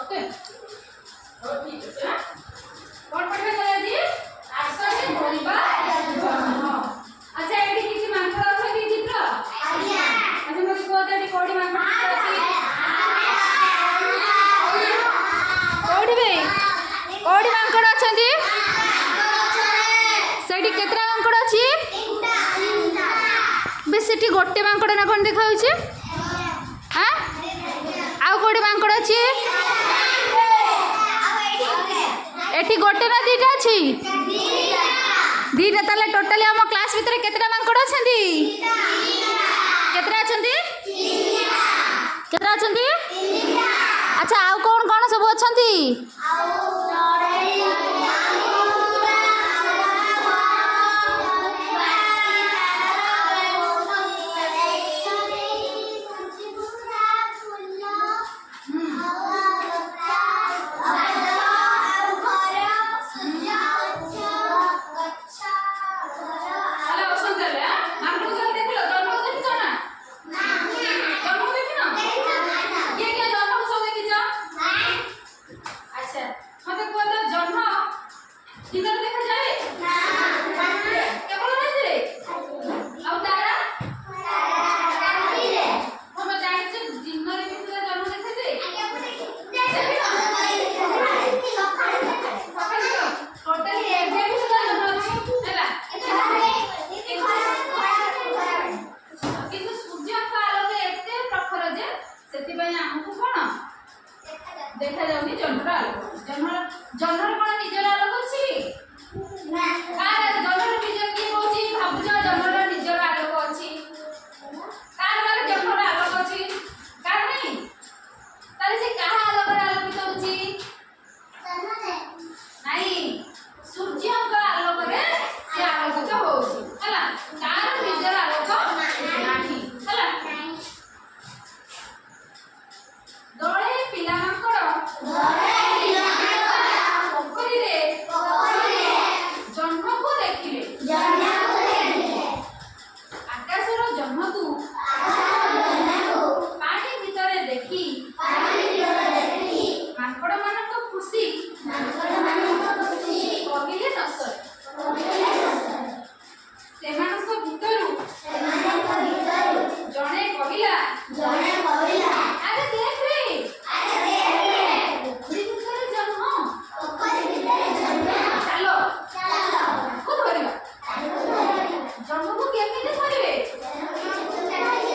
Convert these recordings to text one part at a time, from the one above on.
Okay तो ठीक है कौन पढ़े गया जी आसने धरिबा जन्म अच्छा एडी किछि मांकड़ अछि कि चित्र आज्ञा अच्छा मते कोते एडी कोडी मांकड़ अछि कोडी बे कोडी मांकड़ अछंती सेठी केतरा मांकड़ अछि तीनटा बे सेठी गोटे मांकड़ ना कोन देखा होछि हां आउ कोडी मांकड़ अछि एठी गोटे ना दीटा अछि दीटा ताले टोटली हम क्लास भीतर केतरा मांकड़ अछंती केतरा अछंती केतरा अछंती अच्छा आउ कोन कोन सब अछंती देखा जाउनी जन्मर आलोक जन्मर कोन निजर आलोक अछि ना कार जन्मर निजर की होछि भाबुछ जन्मर निजर आलोक अछि कार माने जन्मर आलोक अछि कार नै ताले से कहा आलोक आलोकित होछि जन्मरे नाही सूर्य का आलोक रे से आलोकित होछि हला कार निजर आलोक नाही हला दळे पिला मांकड़ पोखरी रे जन्म को देखिले आकाशर जन्म को पानी भीतर देखी मांकड़ मानक खुशी कहिले न सरे सेमानक भीतरु जणे कहिला अरे देख रे पोखरी भीतर जन्म चलो को धरिबा जन्म को केमिति धरिबे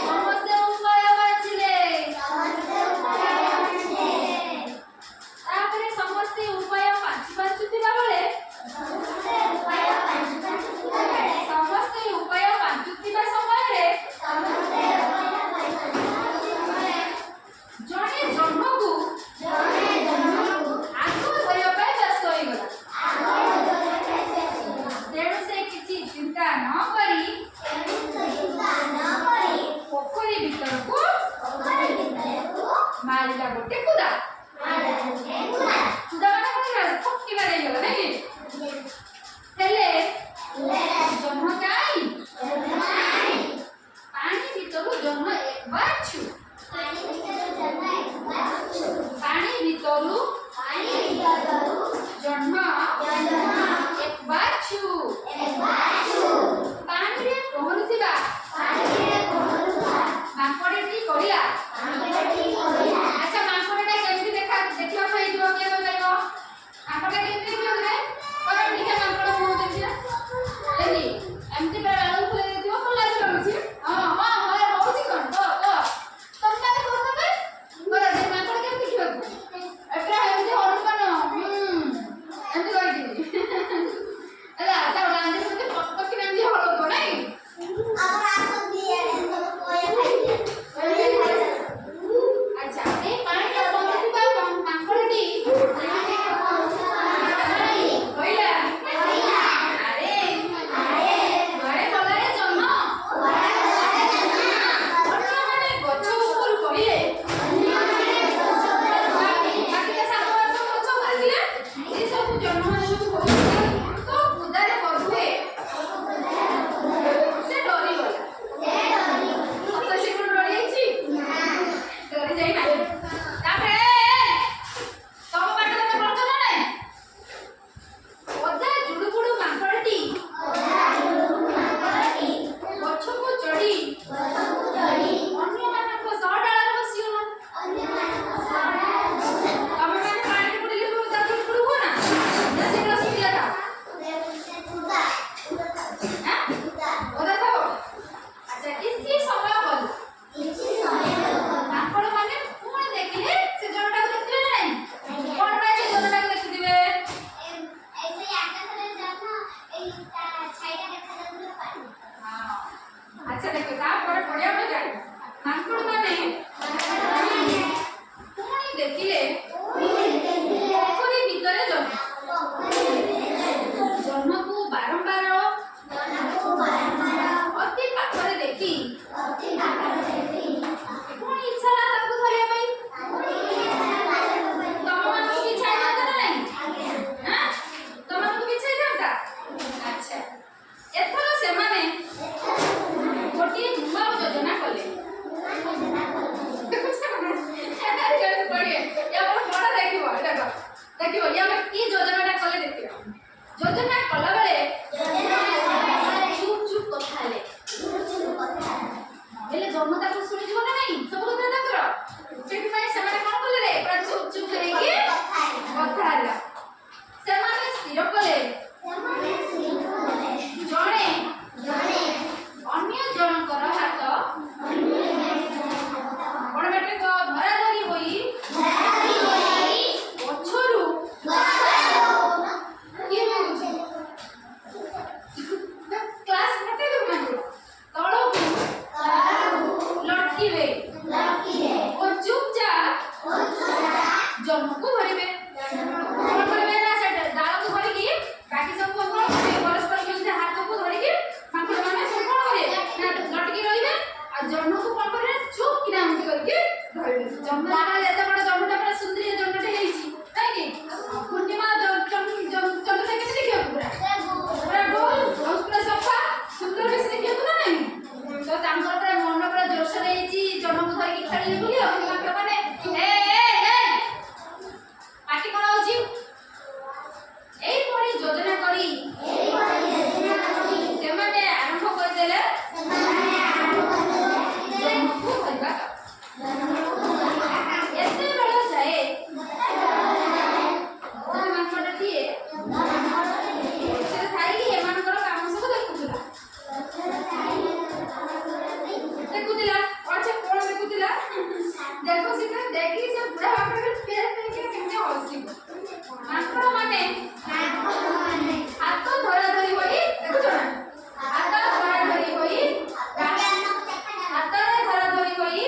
समस्त उपाय बाछिले तापरे समस्त उपाय पाछि पाछुतिबा बेले समस्त उपाय पाछुतिबा समय रे जणे जन्म को आगो धरिबा पाई व्यस्त होई गला तेणु से किछि चिंता न करी पोखरी भीतर को मारिला गोटे कुदा कुदा माने कोन फक्की मारे गला नै हेले जन्म काई पानी भीतर जन्म एक बाछु पानी भीतर जन्म एक बाछु पानी रे पहुंचीबा मांकड़टी कहिला अच्छा मांकड़टा केमति देखिबा होई दियो के बताइबो मांकड़टा केमति देखिबो रे पर ठीक है ଜହ୍ନକୁ ଧରିବେ। କଣ କରିବେ ନା ସେ ଡାଳକୁ ଧରିକି ବାକି ସବୁ କଣ କରିବେ ପରସ୍ପର କେମିତି ହାତକୁ ଧରିକି ମାଙ୍କଡ ମାନେ ସବୁ କଣ କରିବେ ନା ଲଟକି ରହିବେ ଆଉ ଜହ୍ନକୁ କଣ କରିବେ ଚୁପ୍ କିନା ଏମିତି କରିକି ଧରିବେ। ଜହ୍ନ ଏତେ ବଡ ଜହ୍ନଟା ପୁରା ସୁନ୍ଦର ଜହ୍ନଟେ ହେଇଛି ନାଇଁ କି ପୂର୍ଣ୍ଣିମା ଜହ୍ନଟା କେମିତି ଦେଖିବାକୁ ପୁରା ପୁରା ଗୋଲ ପୁରା ସଫା ସୁନ୍ଦର ବେଶୀ ଦେଖିବାକୁ ନା ନାହିଁ। ତ ତାଙ୍କର ପୁରା ମନ ପୁରା ଜୋରସୋର ହେଇଛି ଜହ୍ନକୁ ଧରିକି ଖେଳିବେ ବୋଲି ଆଉ ମାଙ୍କଡ ମାନେ ପାଟି କଣ ହଉଛି ଏଇଭଳି ଯୋଜନା କରି ସେମାନେ ଆରମ୍ଭ କରିଦେଲେ ଜହ୍ନକୁ ଧରିବା। ଏତେବେଳ ଯାଏ ମାଙ୍କଡଟିଏ ଥାଇକି ଏମାନଙ୍କର କାମ ସବୁ ଦେଖୁଥିଲା ଅଛେ କଣ ଦେଖୁଥିଲା ଦେଖ ସିଧା ଦେଖିକି ସେ ବୁଢା ମାଙ୍କଡ କେମିତି ହସିବ। ମାଙ୍କଡ ମାନେ ହାତ ଧରାଧରି ହୋଇ ଦେଖୁଛ ନା ହାତ ଧରାଧରି ହୋଇ ହାତରେ ଧରାଧରି ହୋଇ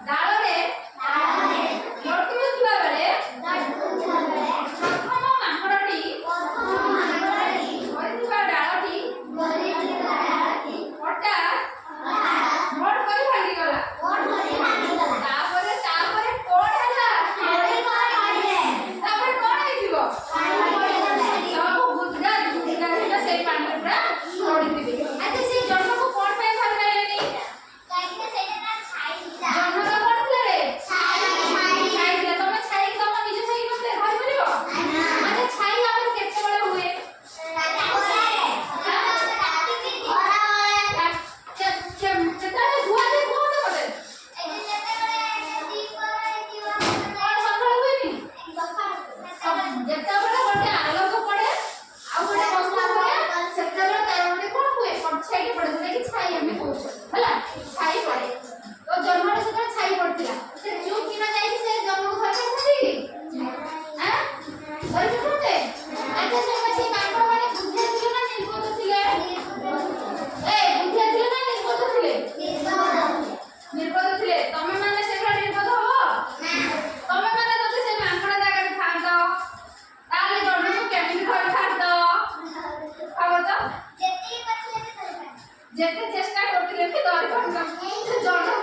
ଡାଳରେ ଲଟୁଥିବା ବେଳେ ପ୍ରଥମ ମାଙ୍କଡଟି ଧରିଥିବା ଡାଳଟି ହଠାତ୍ ଭଟ କରି ଭାଙ୍ଗିଗଲା। ତାପରେ କଣ ହେଲା ତାପରେ କଣ ହେଇଥିବ ସବୁ ବୁଦ୍ଧା ସେଇ ପାଣିରେ ପୁରା ପଡିଥିବେ। ଆଚ୍ଛା ସେଇ ଜହ୍ନକୁ କଣ ପାଇଁ ଭଲ ପାଇଲେନି? ଜହ୍ନଟା କଣ ଥିଲା ରେ ଛାଇ ଥିଲା। ତମେ ଛାଇ ତମ ନିଜ ଛାଇ ମତେ ଧରି ପାରିବ? ଆଚ୍ଛା ଛାଇ ଆମର କେତେବେଳେ ହୁଏ? ଯେତେବେଳେ ହୁଆନ୍ତି କୁହନ୍ତୁ ମତେ କଣ ସକାଳ ହୁଏନି? ଯେତେବେଳେ ଗୋଟେ ଆଲୋକ ପଡେ ଆଉ ଗୋଟେ ବସ୍ତୁ ପଡେ ସେତେବେଳେ ତାର ଗୋଟେ କଣ ହୁଏ ଛାଇ ପଡେ ଯୋଉଟା କି ଛାଇ ଆମେ କହୁଛୁ ହେଲା ଛାଇ ପଡେ। ତ ଜହ୍ନର ସେତେବେଳେ ଛାଇ ପଡିଥିଲା ସେ ଚୁପ୍ କିନା ଯାଇକି ସେ ଜହ୍ନକୁ ଧରି ପାରିଥାନ୍ତି କି ଧରି ପାରିଥାନ୍ତେ? ଆଚ୍ଛା ସେ ମାଙ୍କଡ ମାନେ ବୁଦ୍ଧିଆ ଥିଲେ ନା ନିର୍ବୋଧ ଥିଲେ? ବୁଦ୍ଧିଆ ଥିଲେ ନା ନିର୍ବୋଧ ଥିଲେ? ନିର୍ବୋଧ ଥିଲେ। ତମେ ମାନେ ସେଗୁଡା ନିର୍ବୋଧ ହବ? ତମେ ମାନେ ଯଦି ସେ ମାଙ୍କଡ ଜାଗାରେ ଥାନ୍ତ ତାହେଲେ ଜହ୍ନକୁ କେମିତି ଧରିଥାନ୍ତ ଭାବ ତ? ଯେତେ ଚେଷ୍ଟା କରୁଥିଲେ ବି ଧରି ପାରିଥାନ୍ତ। ଜହ୍ନକୁ